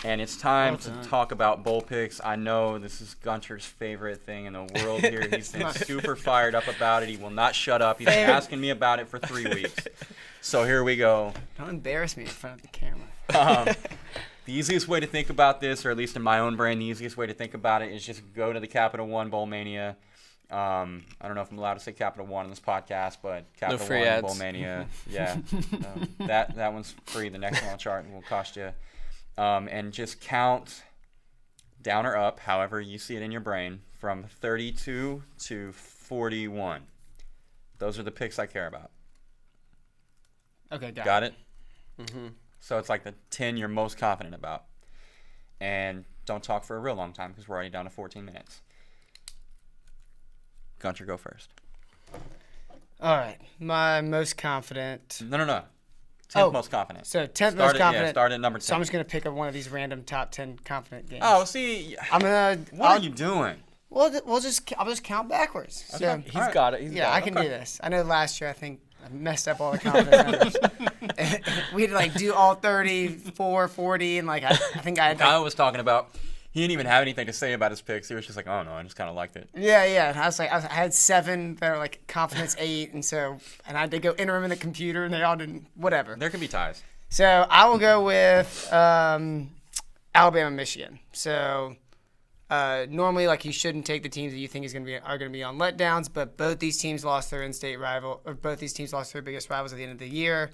And it's time to talk about bowl picks. I know this is Gunter's favorite thing in the world here. He's been super fired up about it. He will not shut up. He's been asking me about it for 3 weeks. So here we go. Don't embarrass me in front of the camera. The easiest way to think about this, or at least in my own brain, the easiest way to think about it is just go to the Capital One Bowl Mania. I don't know if I'm allowed to say Capital One on this podcast, but Capital One ads. Bowl Mania. Yeah. That one's free. The next one on chart will cost you. And just count down or up, however you see it in your brain, from 32 to 41. Those are the picks I care about. Okay, Got it? Mm-hmm. So it's like the 10 you're most confident about. And don't talk for a real long time because we're already down to 14 minutes. Gunter, go first. All right. My most confident. No. 10th most confident. So 10th most confident. Yeah, start at number 10. So I'm just going to pick up one of these random top 10 confident games. Oh, see. What are you doing? I'll just count backwards. Okay. So, He's got it. I can do this. I know last year I think I messed up all the confidence numbers. We had to do all 34, 40, and I think I had Kyle was talking about he didn't even have anything to say about his picks. He was just like, oh no, I just kind of liked it. Yeah. And I had 7 that were confidence 8, and I had to go enter them in the computer, and they all didn't. Whatever. There can be ties. So I will go with Alabama, Michigan. So normally, you shouldn't take the teams that you think are going to be on letdowns, but both these teams lost their in-state rival, or both these teams lost their biggest rivals at the end of the year.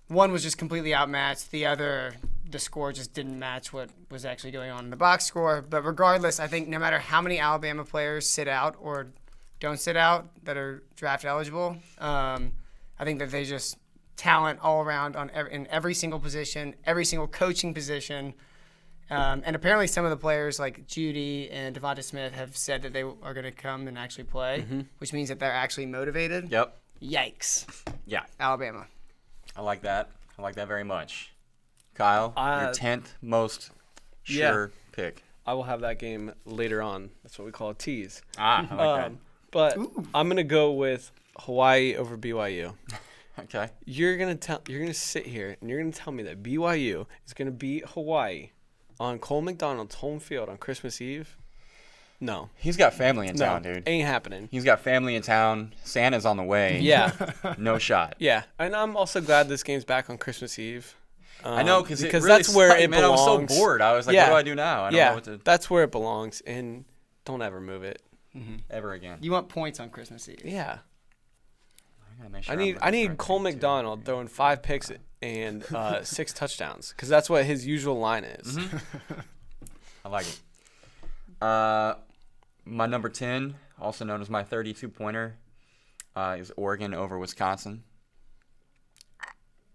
One was just completely outmatched. The other, the score just didn't match what was actually going on in the box score. But regardless, I think no matter how many Alabama players sit out or don't sit out that are draft eligible, I think that they just talent all around in every single position, every single coaching position. And apparently some of the players like Judy and Devonta Smith have said that they are going to come and actually play, which means that they're actually motivated. Yep. Yikes. Yeah. Alabama. I like that. I like that very much. Kyle, your 10th most sure pick. I will have that game later on. That's what we call a tease. I like that. But I'm gonna go with Hawaii over BYU. Okay. You're gonna sit here and you're gonna tell me that BYU is gonna beat Hawaii on Cole McDonald's home field on Christmas Eve? No. He's got family in town, dude. Ain't happening. He's got family in town. Santa's on the way. Yeah. No shot. Yeah. And I'm also glad this game's back on Christmas Eve. I know, because really that's where it man, belongs. I was so bored. I was like, what do I do now? I don't know what to... That's where it belongs, and don't ever move it. Ever again. You want points on Christmas Eve. Yeah. Sure I need Cole McDonald throwing 5 picks and 6 touchdowns, because that's what his usual line is. I like it. My number 10, also known as my 32-pointer, is Oregon over Wisconsin.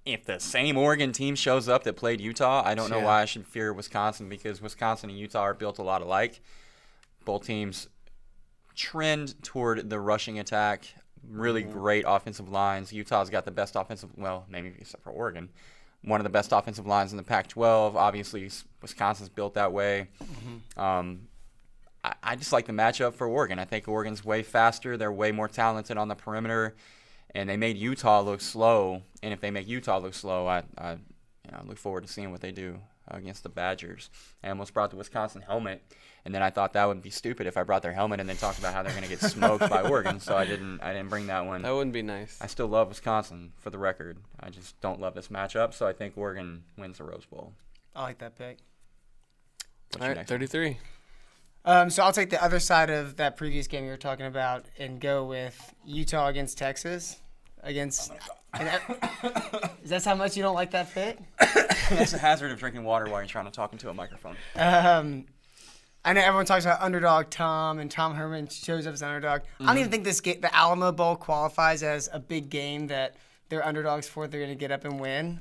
If the same Oregon team shows up that played Utah, I don't know why I should fear Wisconsin, because Wisconsin and Utah are built a lot alike. Both teams trend toward the rushing attack. Really great offensive lines. Utah's got the best maybe except for Oregon, one of the best offensive lines in the Pac-12. Obviously, Wisconsin's built that way. I just like the matchup for Oregon. I think Oregon's way faster. They're way more talented on the perimeter, and they made Utah look slow. And if they make Utah look slow, I look forward to seeing what they do against the Badgers. I almost brought the Wisconsin helmet, and then I thought that would be stupid if I brought their helmet and then talked about how they're going to get smoked by Oregon. So I didn't bring that one. That wouldn't be nice. I still love Wisconsin, for the record. I just don't love this matchup. So I think Oregon wins the Rose Bowl. I like that pick. All right, 33. So I'll take the other side of that previous game you were talking about and go with Utah against Texas. Is that how much you don't like that pick? That's the hazard of drinking water while you're trying to talk into a microphone. I know everyone talks about underdog Tom, and Tom Herman shows up as an underdog. I don't even think this game, the Alamo Bowl, qualifies as a big game that they're underdogs for. They're going to get up and win.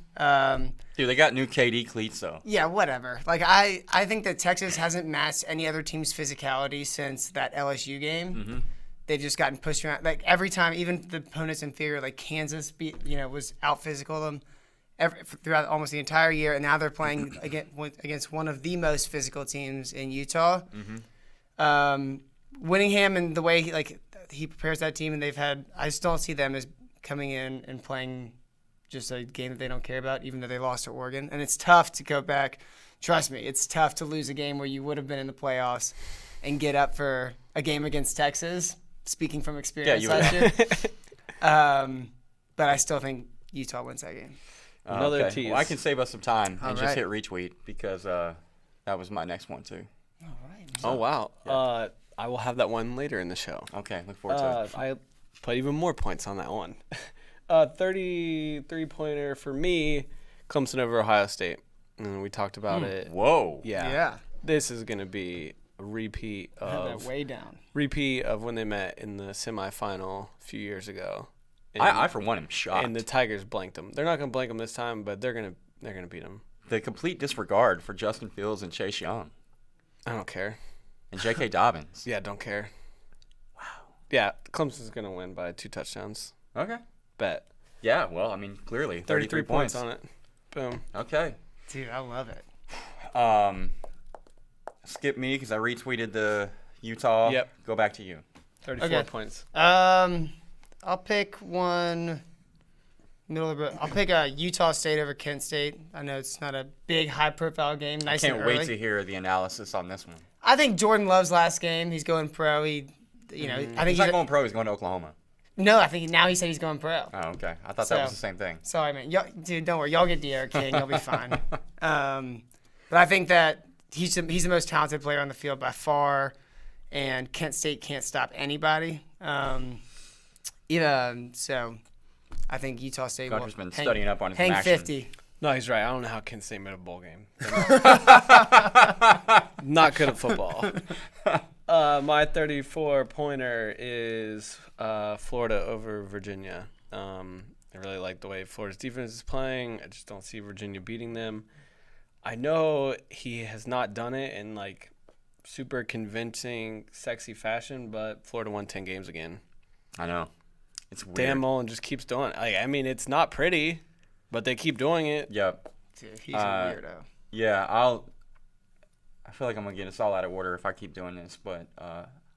Dude, they got new KD cleats, though. Yeah, whatever. I think that Texas hasn't matched any other team's physicality since that LSU game. They've just gotten pushed around. Every time, even the opponents inferior, like Kansas, was out physical them throughout almost the entire year, and now they're playing against one of the most physical teams in Utah. Winningham and the way he prepares that team, and I just don't see them as coming in and playing just a game that they don't care about, even though they lost to Oregon. And it's tough to go back trust me, it's tough to lose a game where you would have been in the playoffs and get up for a game against Texas. Speaking from experience last year. But I still think Utah wins that game. Another okay. tease. Well, I can save us some time and just right. hit retweet because that was my next one too. All right. Oh, wow. Yeah. I will have that one later in the show. Okay, look forward to it. I put even more points on that one. 33-pointer for me, Clemson over Ohio State. And we talked about it. Whoa. Yeah. This is going to be a repeat I had that of way down. when they met in the semifinal a few years ago. And, I for one am shocked. And the Tigers blanked them. They're not going to blank them this time, but they're going to beat them. The complete disregard for Justin Fields and Chase Young I don't care. and J.K. Dobbins. Yeah, don't care. Wow. Yeah, Clemson's going to win by 2 touchdowns. Okay. Bet. Yeah, well, I mean, clearly 33 points on it. Boom. Okay. Dude, I love it. Skip me because I retweeted the Utah. Yep. Go back to you. 34 points. I'll pick one I'll pick Utah State over Kent State. I know it's not a big, high-profile game. Nice and Can't early. wait to hear the analysis on this one. I think Jordan Love's last game. He's going pro. I think He's not going pro. He's going to Oklahoma. No, I think now he said he's going pro. Oh, okay. I thought that was the same thing. Sorry, man. Dude, don't worry. Y'all get De'Aaron King. You'll be fine. But I think that he's the most talented player on the field by far, and Kent State can't stop anybody. So I think Utah State Gunter's will been studying up on his hang action. 50. No, he's right. I don't know how Kent State made a bowl game. Not good at football. My 34-pointer is Florida over Virginia. I really like the way Florida's defense is playing. I just don't see Virginia beating them. I know he has not done it in like super convincing, sexy fashion, but Florida won 10 games again. I know. It's weird. Dan Mullen just keeps doing it. I mean, it's not pretty, but they keep doing it. Yep. Dude, he's a weirdo. Yeah, I feel like I'm going to get us all out of order if I keep doing this, but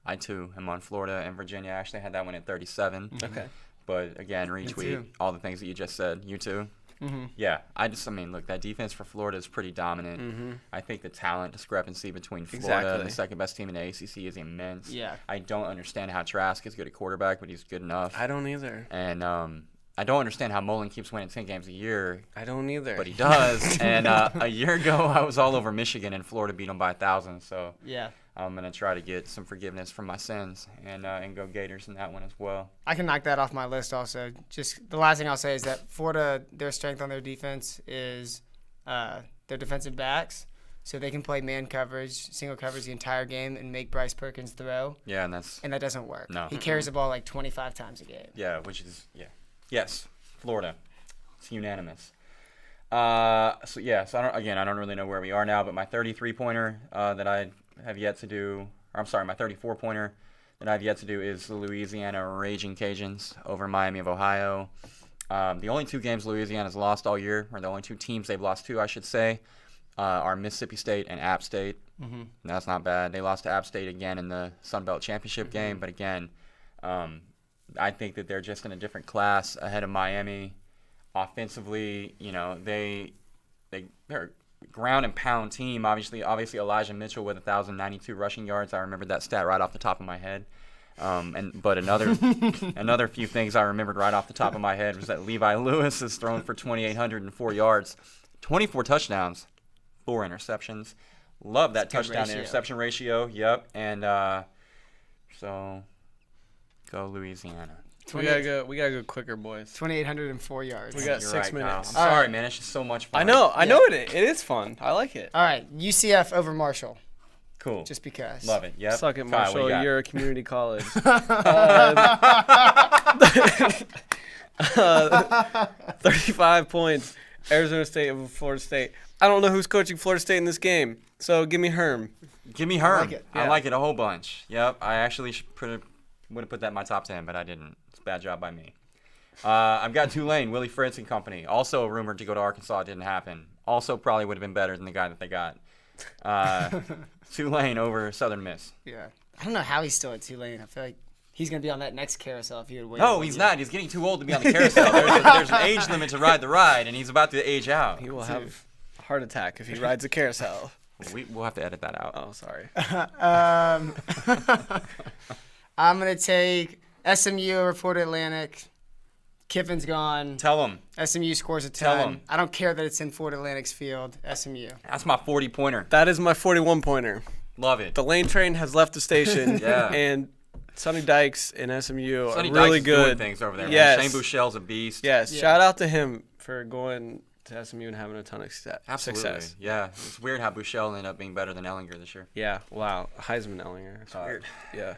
I, too, am on Florida and Virginia. I actually had that one at 37. Okay. But, again, retweet all the things that you just said. You too? Mm-hmm. Yeah. Look, that defense for Florida is pretty dominant. Mm-hmm. I think the talent discrepancy between Florida and the second-best team in the ACC is immense. Yeah. I don't understand how Trask is good at quarterback, but he's good enough. I don't either. And I don't understand how Mullen keeps winning 10 games a year. I don't either. But he does. And a year ago, I was all over Michigan, and Florida beat them by 1,000. So yeah, I'm going to try to get some forgiveness from my sins and go Gators in that one as well. I can knock that off my list also. Just the last thing I'll say is that Florida, their strength on their defense is their defensive backs. So they can play man coverage, single coverage the entire game and make Bryce Perkins throw. Yeah, and that doesn't work. No. He carries the ball like 25 times a game. Yeah, which is, yeah. Yes, Florida. It's unanimous. So I don't really know where we are now, but my 33-pointer that I have yet to do, my 34-pointer that I have yet to do is the Louisiana Raging Cajuns over Miami of Ohio. The only 2 games Louisiana's lost all year, or the only 2 teams they've lost to, I should say, are Mississippi State and App State. Mm-hmm. That's not bad. They lost to App State again in the Sun Belt Championship game, but again, I think that they're just in a different class ahead of Miami. Offensively, they're a ground and pound team. Obviously Elijah Mitchell with 1,092 rushing yards. I remembered that stat right off the top of my head. But another few things I remembered right off the top of my head was that Levi Lewis has thrown for 2,804 yards, 24 touchdowns, 4 interceptions. Love that touchdown-interception ratio. Yep. And so go Louisiana. We gotta go quicker, boys. 2,804 yards. We got 6 minutes. I'm sorry, man. It's just so much fun. I know it is fun. I like it. All right, UCF over Marshall. Cool. Just because. Love it. Yep. Suck it, Marshall. You're a community college. 35 points. Arizona State over Florida State. I don't know who's coaching Florida State in this game, so give me Herm. Give me Herm. I like it. I like it a whole bunch. Yep. I actually would have put that in my top 10, but I didn't. It's a bad job by me. I've got Tulane, Willie Fritz and company. Also rumored to go to Arkansas. It didn't happen. Also probably would have been better than the guy that they got. Tulane over Southern Miss. Yeah. I don't know how he's still at Tulane. I feel like he's going to be on that next carousel if he would wait. No, he's not. He's getting too old to be on the carousel. There's an age limit to ride the ride, and he's about to age out. He will have heart attack if he rides a carousel. We'll have to edit that out. Oh, sorry. I'm going to take SMU over Florida Atlantic. Kiffin's gone. Tell them. SMU scores a Tell ton. 'em. I don't care that it's in Florida Atlantic's field. SMU. That's my 40-pointer. That is my 41-pointer. Love it. The lane train has left the station. Yeah. And Sonny Dykes and SMU Sonny are really Dykes is doing good. things over there. Yes. Man. Shane Buechele's a beast. Yes. Yeah. Shout out to him for going to SMU and having a ton of Absolutely. success. Yeah. It's weird how Buechele ended up being better than Ellinger this year. Yeah. Wow. Heisman Ellinger. It's weird. Yeah.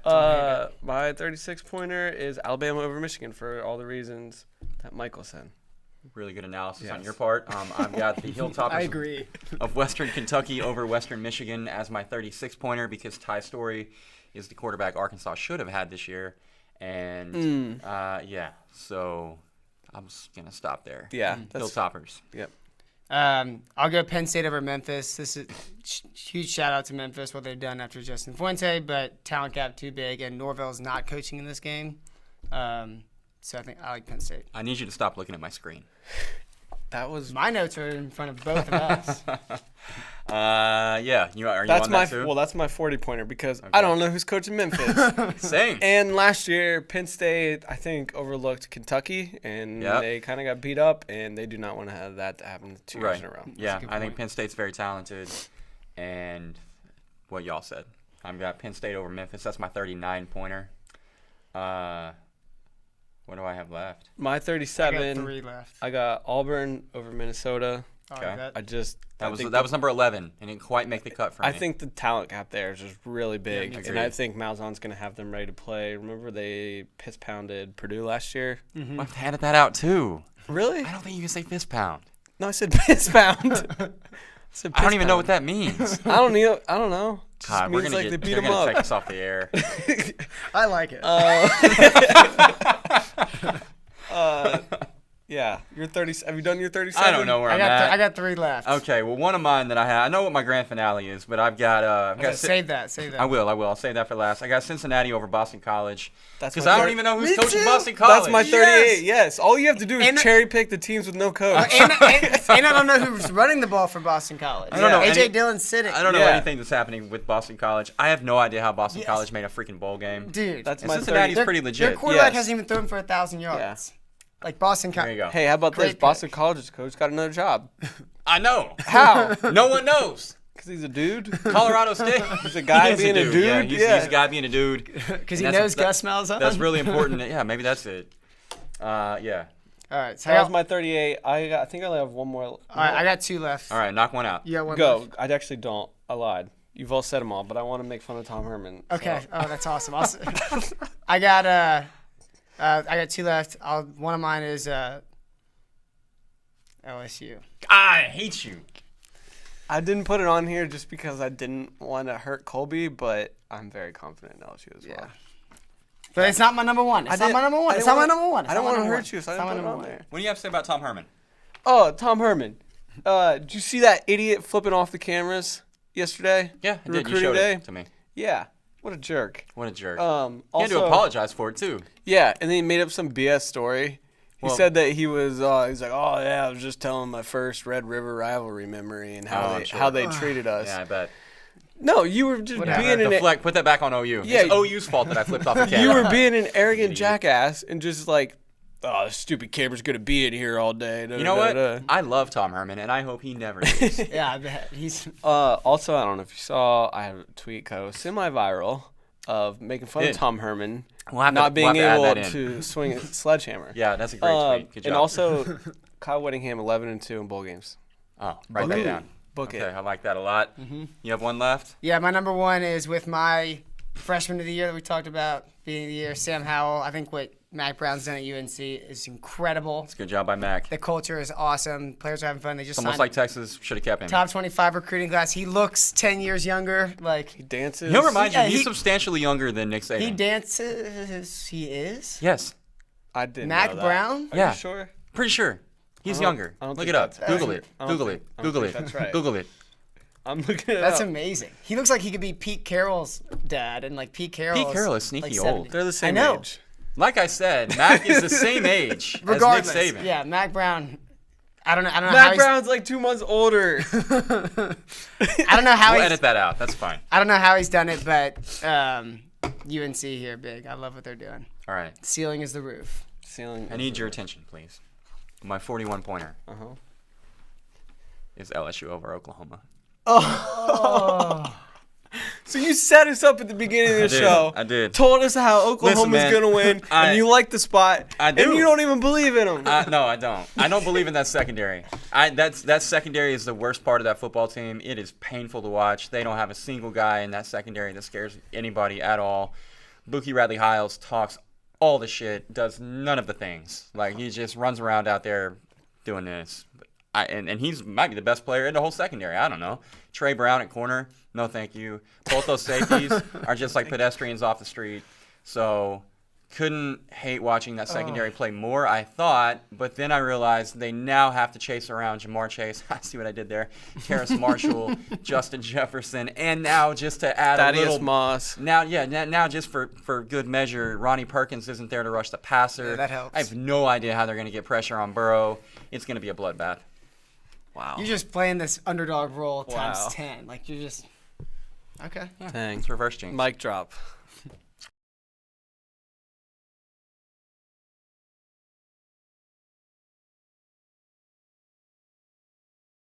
My 36-pointer is Alabama over Michigan for all the reasons that Michael said. Really good analysis on Yes. your part. I've got the Hilltoppers I agree. of Western Kentucky over Western Michigan as my 36-pointer because Ty Story is the quarterback Arkansas should have had this year. And, so I'm just going to stop there. Yeah. Hilltoppers. Yep. I'll go Penn State over Memphis. This is huge shout out to Memphis, what they've done after Justin Fuente, but talent gap too big, and Norvell's not coaching in this game. So I think I like Penn State. I need you to stop looking at my screen. That was My notes are in front of both of us. Yeah. Are you that's on my that too? well. That's my 40-pointer because I don't know who's coaching Memphis. Same. And last year, Penn State I think overlooked Kentucky, and Yep. they kind of got beat up, and they do not want to have that to happen 2 years in a row. Yeah, good I think point. Penn State's very talented, and what y'all said. I've got Penn State over Memphis. That's my 39-pointer. What do I have left? My I got 37. 3 left. I got Auburn over Minnesota. Oh, Okay. that- I just That I was think that was number 11, and didn't quite make the cut for me. I think the talent gap there is just really big, me and too. I think Malzahn's going to have them ready to play. Remember they piss pounded Purdue last year? I've handed that out too. Really? I don't think you can say fist pound. No, I said piss pound. I don't even know what that means. I don't know. I don't know. Just God, we're means gonna like get. they beat They're them gonna up. take us off the air. I like it. Yeah, you're 30. Have you done your 37? I don't know where I I'm got at. I got 3 left. Okay, well, one of mine that I have. I know what my grand finale is, but I've got. Okay, save that. I will. I'll save that for last. I got Cincinnati over Boston College. That's Because my I don't third- even know who's Me coaching too. Boston College. That's my 38. Yes. All you have to do is And- cherry pick the teams with no coach. And I don't know who's running the ball for Boston College. I don't know AJ any- Dillon's sitting. I don't know Yeah. anything that's happening with Boston College. I have no idea how Boston Yes. College made a freaking bowl game. Dude, That's And my Cincinnati's 30. pretty their legit. quarterback Yes. hasn't even thrown for 1,000 yards. Like Boston There College. you go. Hey, how about Great this? Boston pick. College's coach got another job. I know. How? No one knows. Because he's a dude. Colorado State. He's a guy He is being a dude. Yeah, he's a guy being a dude. Because he And knows that's- Gus Malzahn. That's really important. Yeah, maybe that's it. Yeah. All right, so That was my 38. I think I only have one more. all right, I got 2 left. All right, knock one out. You got 1 Go. left. I actually don't. I lied. You've all said them all, but I want to make fun of Tom Herman. Okay. So. Oh, that's awesome. I got 2 left. One of mine is LSU. I hate you. I didn't put it on here just because I didn't want to hurt Colby, but I'm very confident in LSU as well. Yeah. But it's not my number 1. It's not my number 1. It's not my number 1. I don't want to hurt you, so I didn't put it on there. What do you have to say about Tom Herman? Oh, Tom Herman. Did you see that idiot flipping off the cameras yesterday? Yeah, I did. You Recruiting showed day? it to me. Yeah. What a jerk. What a jerk. Also, he had to apologize for it, too. Yeah, and then he made up some BS story. He Well- said that he was, he's like, oh, yeah, I was just telling my first Red River rivalry memory and how Oh, they I'm sure. how they treated us. Yeah, I bet. No, you were just Whatever. being an Deflect. Put that back on OU. Yeah, It's OU's fault that I flipped off the camera. you were being an arrogant Idiot. jackass and just like, oh, this stupid camera's gonna be in here all day. You know what? I love Tom Herman, and I hope he never leaves. Yeah, I bet. He's Also, I don't know if you saw, I have a tweet kind of semi-viral of making fun Yeah. of Tom Herman We'll have to- not being we'll have to add able that in. to swing a sledgehammer. Yeah, that's a great tweet. Good job. And also, Kyle Whittingham 11-2 in bowl games. oh, write that down. Book Okay, it. I like that a lot. You have one left? Yeah, my number 1 is with my freshman of the year that we talked about, beginning of the year, Sam Howell. I think what Mac Brown's done at UNC is incredible. It's a good job by Mac. The culture is awesome. Players are having fun. They just It's almost signed like Texas should have kept him. top 25 recruiting class. He looks 10 years younger. Like He dances. He'll remind you, Yeah, he's he- substantially younger than Nick Saban. he dances. He is. Yes, I didn't Mac know that. Brown? Are Yeah. you sure? pretty sure. He's I don't- younger. I don't Look think it up. that's Google accurate. it. I don't Google think- it. I don't Google think it. that's right. Google it. I'm looking it That's up. amazing. He looks like he could be Pete Carroll's dad, and like Pete Carroll. Carroll is sneaky old. 70. They're the same I know. age. Like I said, Mac is the same age Regardless, as Nick Saban. yeah, Mac Brown. I don't know how Matt he's, Brown's like 2 months older. I don't know how We'll he's edit that out. That's fine. I don't know how he's done it, but UNC here big. I love what they're doing. All right. Ceiling is the roof. Ceiling. I need your attention, please. My 41-pointer is LSU over Oklahoma. Oh. So you set us up at the beginning of the show. I did. Told us how Oklahoma's going to win, and you like the spot. I do. And you don't even believe in them. No, I don't. I don't believe in that secondary. That secondary is the worst part of that football team. It is painful to watch. They don't have a single guy in that secondary that scares anybody at all. Buki Radley-Hiles talks all the shit, does none of the things. Like, he just runs around out there doing this. And he's might be the best player in the whole secondary. I don't know. Trey Brown at corner, no thank you. Both those safeties are just like pedestrians off the street. So couldn't hate watching that secondary play more, I thought. But then I realized they now have to chase around Jamar Chase. I see what I did there. Terrace Marshall, Justin Jefferson, and now just to add Thaddeus a little Moss. Now just for good measure, Ronnie Perkins isn't there to rush the passer. Yeah, that helps. I have no idea how they're going to get pressure on Burrow. It's going to be a bloodbath. Wow. You're just playing this underdog role times Wow. 10. Like, you're just okay. Dang. It's reverse jinx. Mic drop.